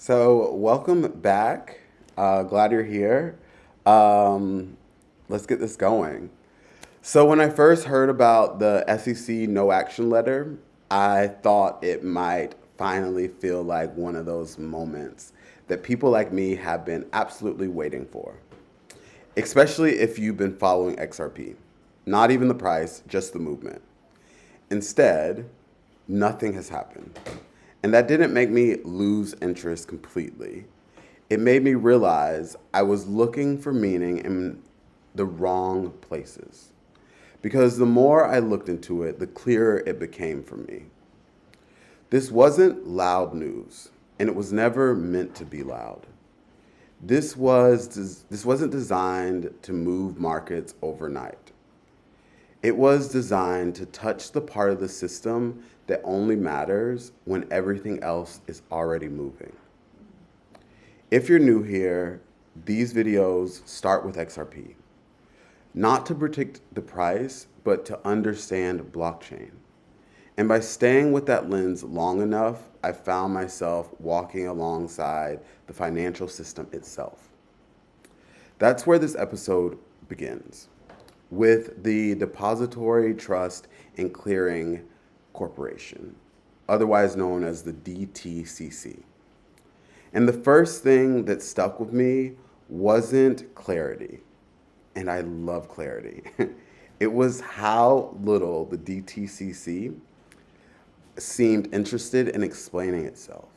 So, welcome back. Glad you're here. Um, let's get this going. So, when I first heard about the SEC no action letter, I thought it might finally feel like one of those moments that people like me have been absolutely waiting for, especially if you've been following XRP. Not even the price, just the movement. Instead, nothing has happened. And that didn't make me lose interest completely. It made me realize I was looking for meaning in the wrong places. Because the more I looked into it, the clearer it became for me. This wasn't loud news, and it was never meant to be loud. This wasn't designed to move markets overnight. It was designed to touch the part of the system that only matters when everything else is already moving. If you're new here, these videos start with XRP, not to predict the price, but to understand blockchain. And by staying with that lens long enough, I found myself walking alongside the financial system itself. That's where this episode begins, with the Depository Trust and Clearing Corporation, otherwise known as the DTCC. And the first thing that stuck with me wasn't clarity, and I love clarity. It was how little the DTCC seemed interested in explaining itself.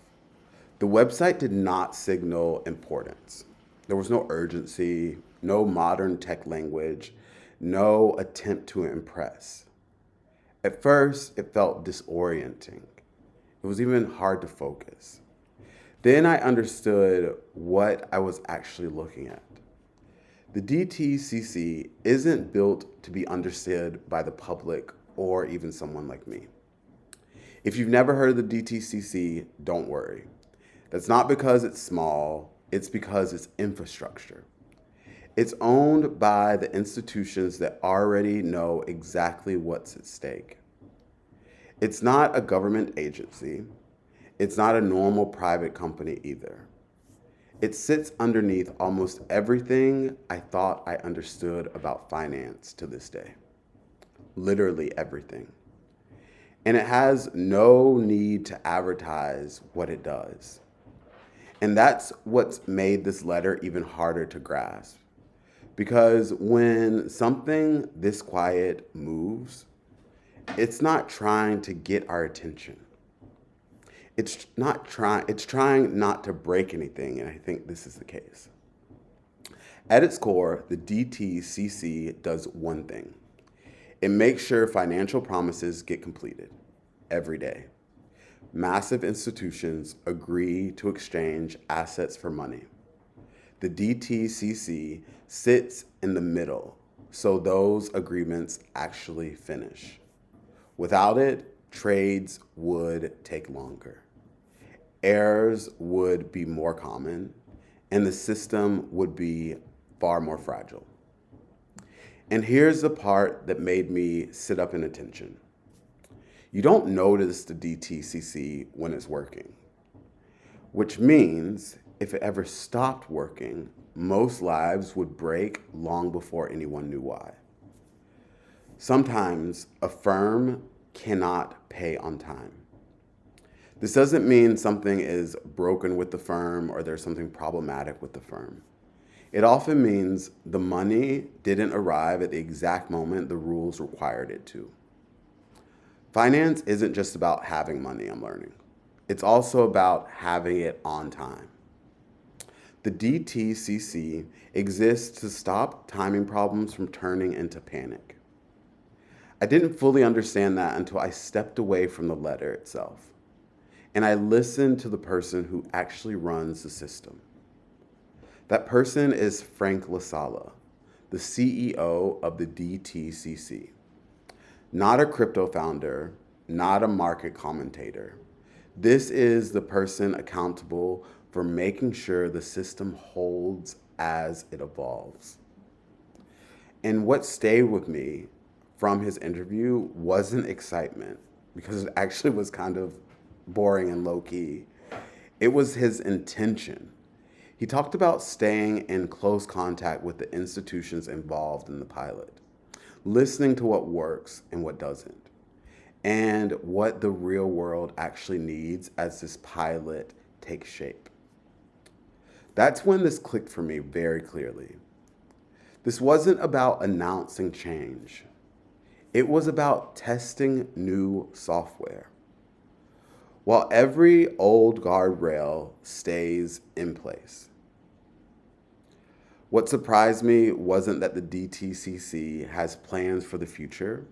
The website did not signal importance. There was no urgency, no modern tech language, no attempt to impress. At first, it felt disorienting. It was even hard to focus. Then I understood what I was actually looking at. The DTCC isn't built to be understood by the public or even someone like me. If you've never heard of the DTCC, don't worry. That's not because it's small, it's because it's infrastructure. It's owned by the institutions that already know exactly what's at stake. It's not a government agency. It's not a normal private company either. It sits underneath almost everything I thought I understood about finance to this day. Literally everything. And it has no need to advertise what it does. And that's what's made this letter even harder to grasp. Because when something this quiet moves, it's not trying to get our attention. It's trying not to break anything, and I think this is the case. At its core, the DTCC does one thing. It makes sure financial promises get completed every day. Massive institutions agree to exchange assets for money. The DTCC sits in the middle, so those agreements actually finish. Without it, trades would take longer. Errors would be more common, and the system would be far more fragile. And here's the part that made me sit up in attention. You don't notice the DTCC when it's working, which means if it ever stopped working, most lives would break long before anyone knew why. Sometimes a firm cannot pay on time. This doesn't mean something is broken with the firm or there's something problematic with the firm. It often means the money didn't arrive at the exact moment the rules required it to. Finance isn't just about having money, I'm learning. It's also about having it on time. The DTCC exists to stop timing problems from turning into panic. I didn't fully understand that until I stepped away from the letter itself, and I listened to the person who actually runs the system. That person is Frank Lasala, the CEO of the DTCC. Not a crypto founder, not a market commentator. This is the person accountable for making sure the system holds as it evolves. And what stayed with me from his interview wasn't excitement, because it actually was kind of boring and low key. It was his intention. He talked about staying in close contact with the institutions involved in the pilot, listening to what works and what doesn't, and what the real world actually needs as this pilot takes shape. That's when this clicked for me very clearly. This wasn't about announcing change. It was about testing new software. While every old guardrail stays in place. What surprised me wasn't that the DTCC has plans for the future.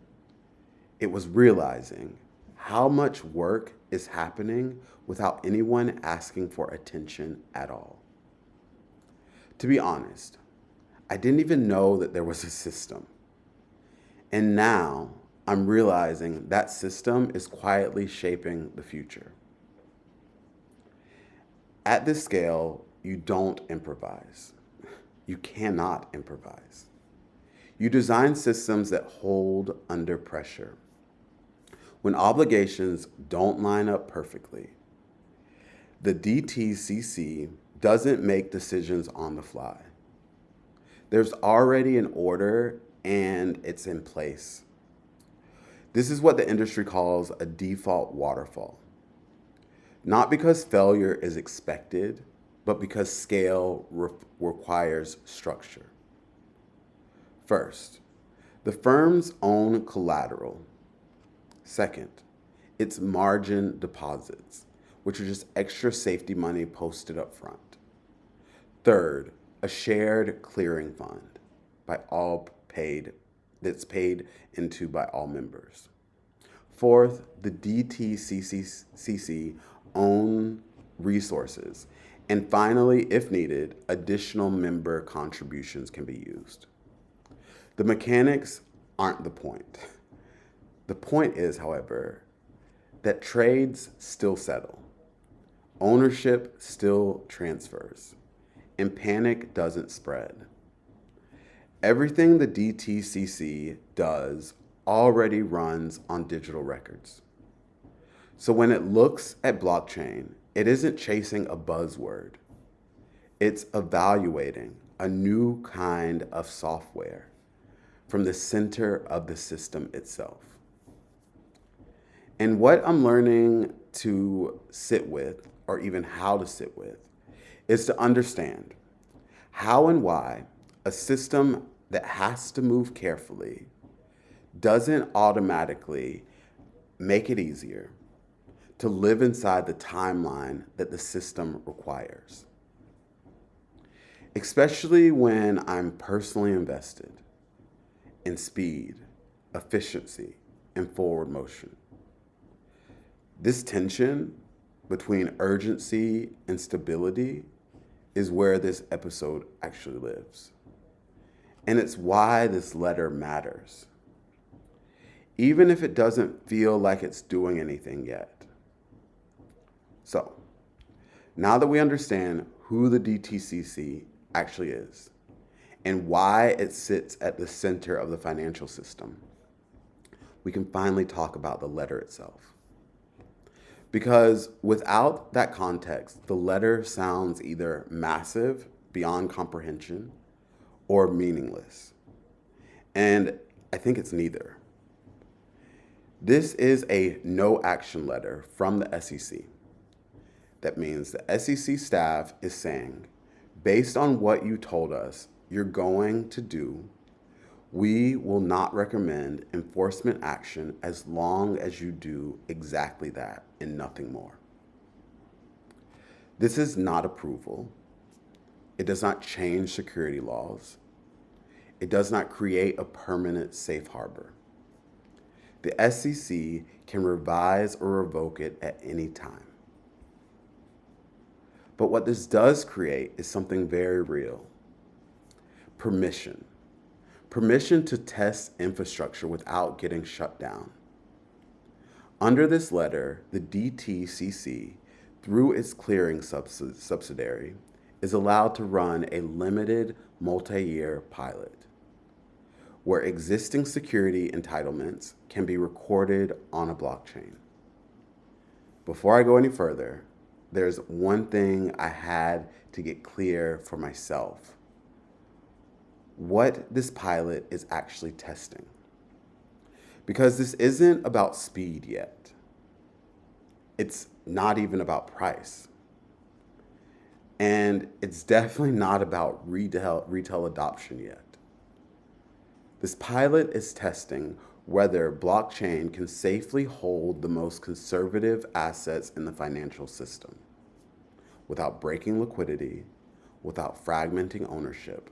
It was realizing how much work is happening without anyone asking for attention at all. To be honest, I didn't even know that there was a system. And now I'm realizing that system is quietly shaping the future. At this scale, you don't improvise. You cannot improvise. You design systems that hold under pressure. When obligations don't line up perfectly, the DTCC doesn't make decisions on the fly. There's already an order and it's in place. This is what the industry calls a default waterfall. Not because failure is expected, but because scale requires structure. First, the firm's own collateral. Second, its margin deposits, which are just extra safety money posted up front. Third, a shared clearing fund that's paid into by all members. Fourth, the DTCC own resources. And finally, if needed, additional member contributions can be used. The mechanics aren't the point. The point is, however, that trades still settle, ownership still transfers, and panic doesn't spread. Everything the DTCC does already runs on digital records. So when it looks at blockchain, it isn't chasing a buzzword. It's evaluating a new kind of software from the center of the system itself. And what I'm learning to sit with, or even how to sit with, is to understand how and why a system that has to move carefully doesn't automatically make it easier to live inside the timeline that the system requires. Especially when I'm personally invested in speed, efficiency, and forward motion. This tension between urgency and stability is where this episode actually lives. And it's why this letter matters, even if it doesn't feel like it's doing anything yet. So, now that we understand who the DTCC actually is and why it sits at the center of the financial system, we can finally talk about the letter itself. Because without that context, the letter sounds either massive, beyond comprehension, or meaningless. And I think it's neither. This is a no action letter from the SEC. That means the SEC staff is saying, based on what you told us you're going to do, we will not recommend enforcement action as long as you do exactly that and nothing more. This is not approval. It does not change security laws. It does not create a permanent safe harbor. The SEC can revise or revoke it at any time. But what this does create is something very real. Permission. Permission to test infrastructure without getting shut down. Under this letter, the DTCC, through its clearing subsidiary, is allowed to run a limited multi-year pilot where existing security entitlements can be recorded on a blockchain. Before I go any further, there's one thing I had to get clear for myself: what this pilot is actually testing. Because this isn't about speed yet. It's not even about price. And it's definitely not about retail adoption yet. This pilot is testing whether blockchain can safely hold the most conservative assets in the financial system without breaking liquidity, without fragmenting ownership,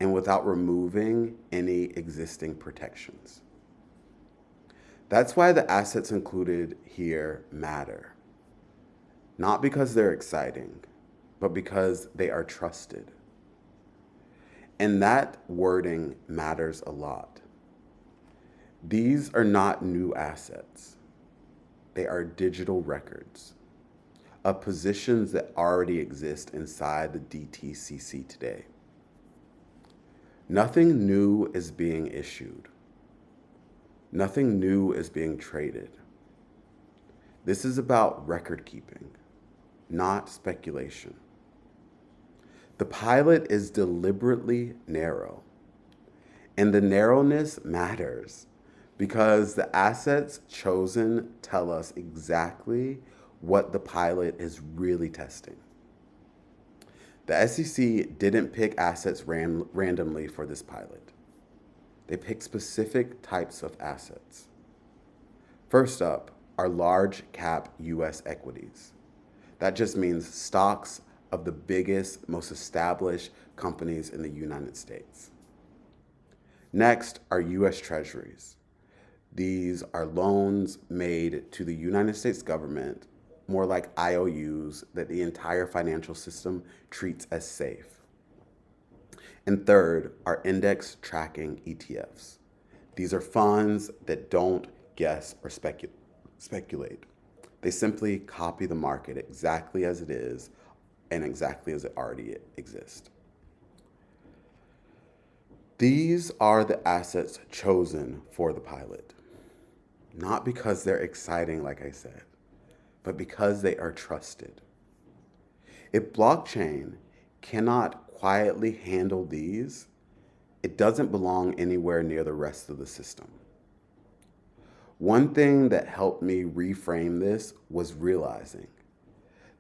and without removing any existing protections. That's why the assets included here matter. Not because they're exciting, but because they are trusted. And that wording matters a lot. These are not new assets. They are digital records of positions that already exist inside the DTCC today. Nothing new is being issued. Nothing new is being traded. This is about record keeping, not speculation. The pilot is deliberately narrow, and the narrowness matters because the assets chosen tell us exactly what the pilot is really testing. The SEC didn't pick assets randomly for this pilot. They picked specific types of assets. First up are large cap US equities. That just means stocks of the biggest, most established companies in the United States. Next are US Treasuries. These are loans made to the United States government, more like IOUs that the entire financial system treats as safe. And third are index tracking ETFs. These are funds that don't guess or speculate. They simply copy the market exactly as it is and exactly as it already exists. These are the assets chosen for the pilot. Not because they're exciting, like I said, but because they are trusted. If blockchain cannot quietly handle these, it doesn't belong anywhere near the rest of the system. One thing that helped me reframe this was realizing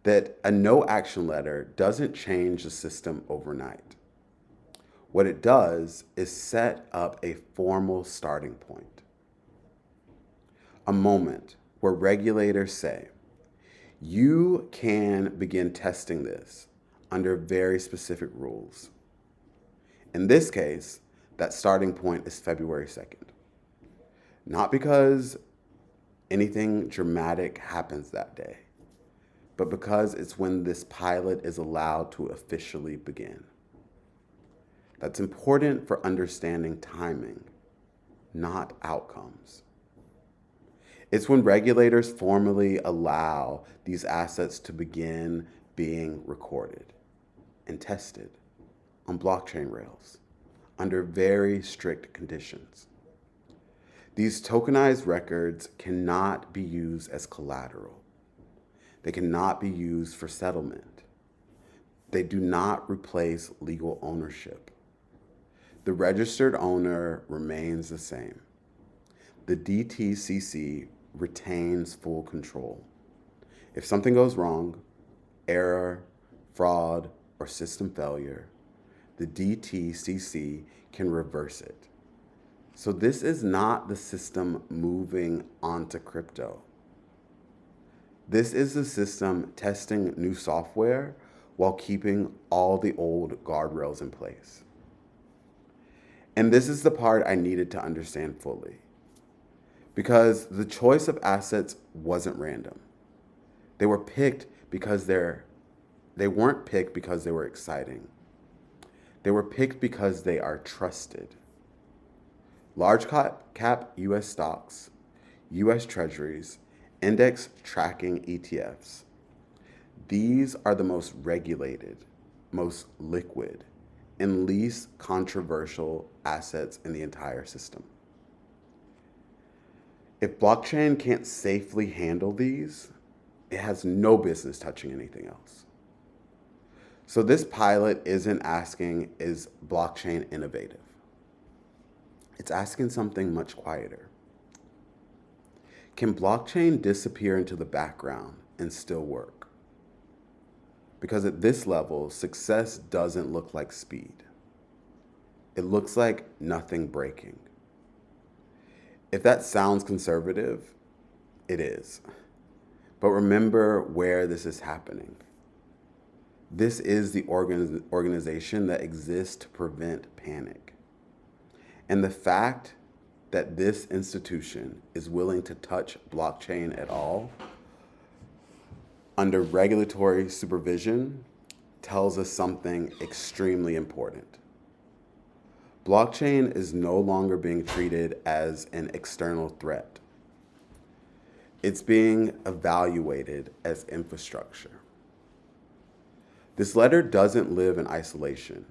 that a no action letter doesn't change the system overnight. What it does is set up a formal starting point. A moment where regulators say, you can begin testing this under very specific rules. In this case, that starting point is February 2nd. Not because anything dramatic happens that day, but because it's when this pilot is allowed to officially begin. That's important for understanding timing, not outcomes. It's when regulators formally allow these assets to begin being recorded and tested on blockchain rails under very strict conditions. These tokenized records cannot be used as collateral. They cannot be used for settlement. They do not replace legal ownership. The registered owner remains the same. The DTCC retains full control. If something goes wrong, error, fraud, or system failure, the DTCC can reverse it. So this is not the system moving onto crypto. This is the system testing new software while keeping all the old guardrails in place. And this is the part I needed to understand fully. Because the choice of assets wasn't random. They were picked because they weren't picked because they were exciting. They were picked because they are trusted. Large cap US stocks, US Treasuries, index tracking ETFs. These are the most regulated, most liquid, and least controversial assets in the entire system. If blockchain can't safely handle these, It has no business touching anything else. So this pilot isn't asking, is blockchain innovative? It's asking something much quieter. Can blockchain disappear into the background and still work? Because at this level, success doesn't look like speed. It looks like nothing breaking. If that sounds conservative, it is. But remember where this is happening. This is the organization that exists to prevent panic. And the fact that this institution is willing to touch blockchain at all under regulatory supervision tells us something extremely important. Blockchain is no longer being treated as an external threat. It's being evaluated as infrastructure. This letter doesn't live in isolation.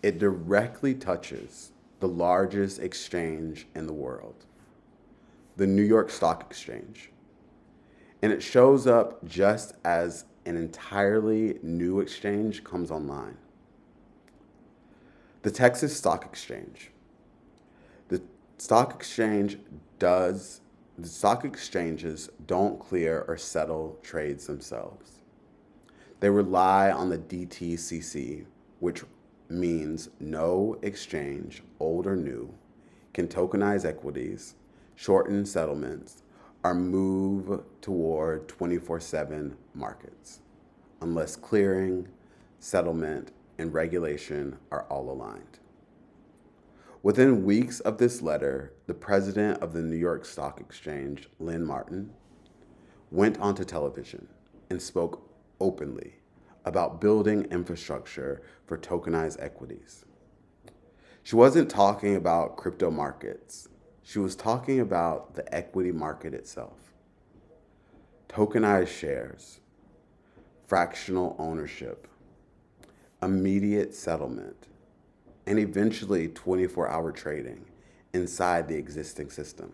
It directly touches the largest exchange in the world, the New York Stock Exchange. And it shows up just as an entirely new exchange comes online. The Texas Stock Exchange. The stock exchanges don't clear or settle trades themselves. They rely on the DTCC, which means no exchange, old or new, can tokenize equities, shorten settlements, or move toward 24/7 markets, unless clearing, settlement, and regulation are all aligned. Within weeks of this letter, the president of the New York Stock Exchange, Lynn Martin, went onto television and spoke openly about building infrastructure for tokenized equities. She wasn't talking about crypto markets. She was talking about the equity market itself. Tokenized shares, fractional ownership, immediate settlement, and eventually 24-hour trading inside the existing system.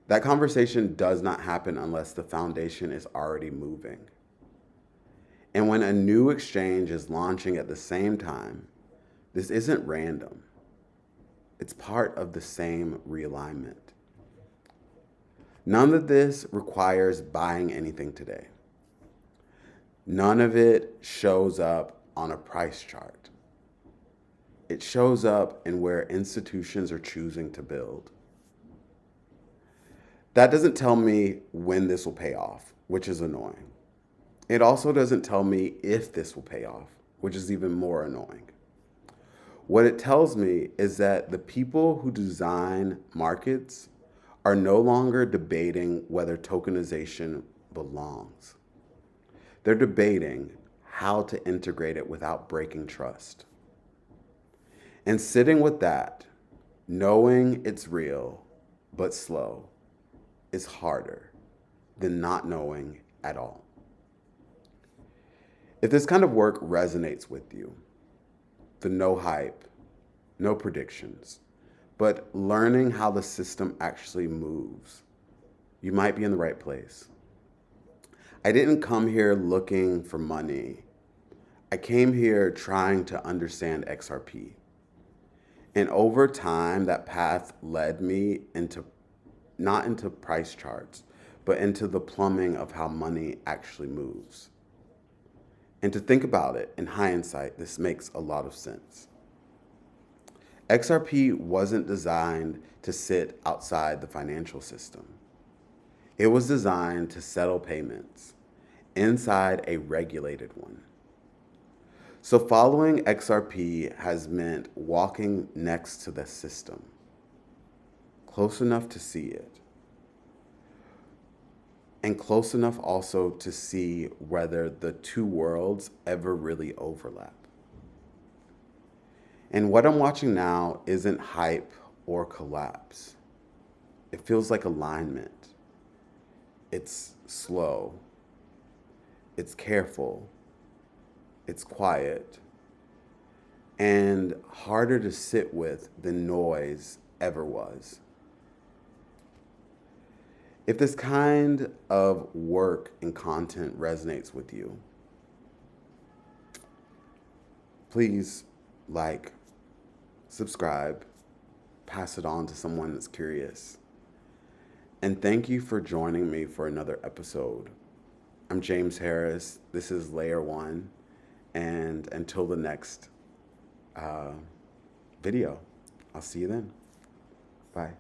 That conversation does not happen unless the foundation is already moving. And when a new exchange is launching at the same time, this isn't random. It's part of the same realignment. None of this requires buying anything today. None of it shows up on a price chart. It shows up in where institutions are choosing to build. That doesn't tell me when this will pay off, which is annoying. It also doesn't tell me if this will pay off, which is even more annoying. What it tells me is that the people who design markets are no longer debating whether tokenization belongs. They're debating how to integrate it without breaking trust. And sitting with that, knowing it's real but slow, is harder than not knowing at all. If this kind of work resonates with you, the no hype, no predictions, but learning how the system actually moves, you might be in the right place. I didn't come here looking for money. I came here trying to understand XRP. And over time, that path led me not into price charts, but into the plumbing of how money actually moves. And to think about it, in hindsight, this makes a lot of sense. XRP wasn't designed to sit outside the financial system. It was designed to settle payments inside a regulated one. So following XRP has meant walking next to the system, close enough to see it, and close enough also to see whether the two worlds ever really overlap. And what I'm watching now isn't hype or collapse. It feels like alignment. It's slow. It's careful. It's quiet. And harder to sit with than noise ever was. If this kind of work and content resonates with you, please like, subscribe, pass it on to someone that's curious. And thank you for joining me for another episode. I'm James Harris. This is Layer One. And until the next video, I'll see you then. Bye.